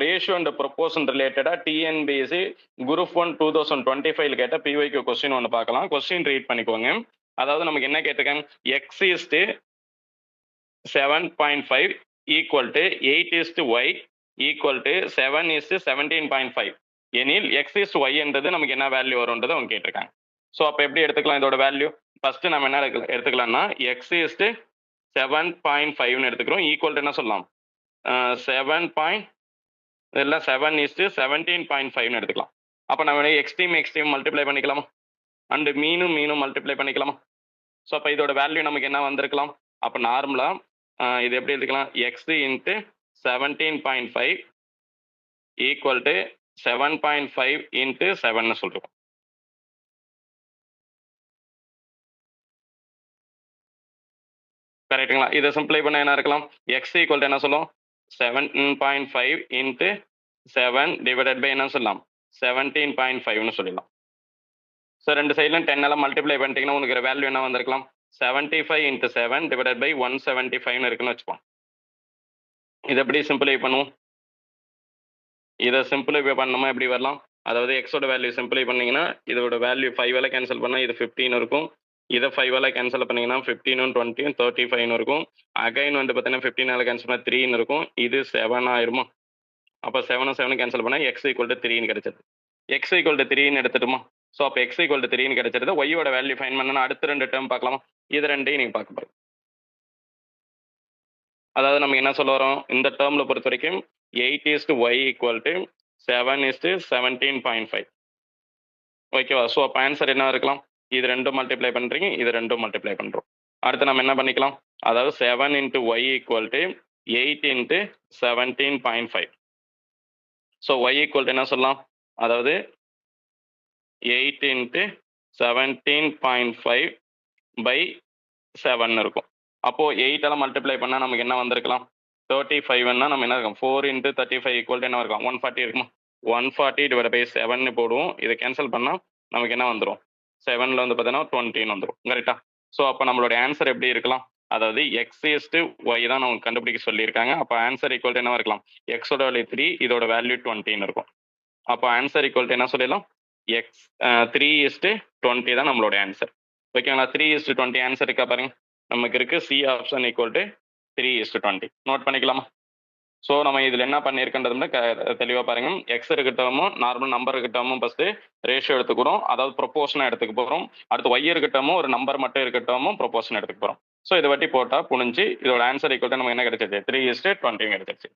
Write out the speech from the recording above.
Ratio and proportion ரிலேட்டடா TNPSC group 1 2025 கேட்ட பிஒய்க்கு question ஒன்று பார்க்கலாம். கொஸ்டின் ரீட் பண்ணிக்கோங்க. அதாவது நமக்கு என்ன கேட்டிருக்காங்க, x is to 7.5 equal to 8 is to y equal to 7 is to 17.5 எனில் எக்ஸ் இஸ்டு ஒய் என்றது நமக்கு என்ன வேல்யூ வரும்ன்றது அவங்க கேட்டிருக்காங்க. ஸோ அப்போ எப்படி எடுத்துக்கலாம் இதோட வேல்யூ? ஃபர்ஸ்ட் நம்ம என்ன எடுத்துக்கலாம்னா எக்ஸ் இஸ்டு 7.5ன்னு எடுத்துக்கிறோம். ஈக்குவல் என்ன சொல்லலாம், 7 இஸ்டு 17.5ன்னு எடுத்துக்கலாம். அப்போ நம்ம எக்ஸ்ட்ரீம் மல்டிப்ளை பண்ணிக்கலாமா, அண்ட் மீனும் மல்டிப்ளை பண்ணிக்கலாமா? ஸோ அப்போ இதோட வேல்யூ நமக்கு என்ன வந்திருக்கலாம்? அப்போ நார்மலாக இது எப்படி எடுத்துக்கலாம், x into 17.5 equal to 7.5 into 7ன்னு சொல்றோம். கரெக்டுங்களா? இதை சிம்பிளை பண்ண என்ன இருக்கலாம், எக்ஸ் ஈக்குவல் டு என்ன சொல்லும், 7.5 இன்ட்டு 7 டிவைடட் பை என்ன சொல்லலாம், 17.5ன்னு சொல்லிடலாம். ஸோ ரெண்டு சைட்லையும் 10 எல்லாம் மல்டிப்ளை பண்ணிட்டீங்கன்னா உங்களுக்கு வேல்யூ என்ன வந்திருக்கலாம், 75 இன்ட்டு 7 டிவைடட் பை 175ன்னு இருக்குன்னு வச்சுப்போம். இதை எப்படி சிம்பிளை பண்ணுவோம், இதை சிம்பிளிஃபை பண்ணோமா எப்படி வரலாம், அதாவது எக்ஸோட வேல்யூ சிம்பிளை பண்ணீங்கன்னா இதோட வேல்யூ 5 கேன்சல் பண்ணால் இது 15 இருக்கும். இதை 5 கேன்சல் பண்ணீங்கன்னா 15 20 35 இருக்கும். அகைன் வந்து பார்த்தீங்கன்னா 15 கேன்சல் பண்ணால் 3ன்னு இருக்கும். இது 7 ஆயிருமா? அப்போ 7 கேன்சல் பண்ணால் எக்ஸ் ஈக்குவல் டு 3ன்னு கிடைச்சது. எக்ஸ் ஈக்குவல் டு 3ன்னு எடுத்துட்டுமா? ஸோ அப்போ எக்ஸ் ஈக்குவல் டு 3ன்னு கிடைச்சிருது. ஒய்யோட வேல்யூ ஃபைன் பண்ணா அடுத்த ரெண்டு டேர்ம் பார்க்கலாமா? இது ரெண்டையும் நீங்கள் பார்க்க போகிறோம். அதாவது நம்ம என்ன சொல்ல வரோம், இந்த டேர்ம்ல பொறுத்த வரைக்கும் 8 is to y equal to 7 is to 17.5. ஓகேவா? ஸோ அப்போ ஆன்சர் என்ன இருக்கலாம், இது ரெண்டும் மல்டிப்ளை பண்ணுறீங்க, இது ரெண்டும் மல்டிப்ளை பண்ணுறோம். அடுத்து நம்ம என்ன பண்ணிக்கலாம், அதாவது 7 into y equal to 8 into 17.5. So y equal to என்ன சொல்லலாம், அதாவது 8 இன்ட்டு 17.5 பை 7 இருக்கும். அப்போது 8 மல்டிப்ளை பண்ணால் நமக்கு என்ன வந்திருக்கலாம், 35ன்னா நம்ம என்ன இருக்கும், 4 இன்ட்டு 35 ஈக்குவல் டு என்ன இருக்கும், 140 இருக்குமா? 140 டிவைட் பை 7ன்னு போடுவோம். இதை கேன்சல் பண்ணால் நமக்கு என்ன வந்துடும், 7ல் வந்து பார்த்தீங்கன்னா 20ன்னு வந்துடும். கரெக்டா? ஸோ அப்போ நம்மளோட ஆன்சர் எப்படி இருக்கலாம், அதாவது எக்ஸ் இஸ்டு ஒய் தான் நமக்கு கண்டுபிடிக்க சொல்லியிருக்காங்க. அப்போ ஆன்சர் ஈக்குவல் டு என்னவா இருக்கலாம், எக்ஸோட வேல்யூ 3, இதோட வேல்யூ 20ன்னு இருக்கும். அப்போ ஆன்சர் ஈக்குவல் டு என்ன சொல்லிடலாம், எக்ஸ் 3:20 தான் நம்மளோட ஆன்சர். ஓகேங்களா? 3:20 ஆன்சர் இருக்கா பாருங்க, நமக்கு இருக்கு C option equal to 3:20. Note பண்ணிக்கலாமா? ஸோ நம்ம இதில் என்ன பண்ணியிருக்கின்றது தெளிவாக பாருங்க. எக்ஸ் இருக்கட்டமும் நார்மல் நம்பர் இருக்கட்டமும் ஃபர்ஸ்ட் ரேஷியோ எடுத்துக்கிறோம், அதாவது ப்ரொபோர்ஷனாக எடுத்துக்க போகிறோம். அடுத்து ஒய் இருக்கட்டமும் ஒரு நம்பர் மட்டும் இருக்கட்டமும் ப்ரொபோர்ஷன் எடுத்துக்க போகிறோம். ஸோ இதை வட்டி போட்டால் புரிஞ்சு இதோட ஆன்சர் ஈக்குவல் டு நமக்கு என்ன கிடைச்சிருச்சு, 3:20 கிடைச்சிருச்சு.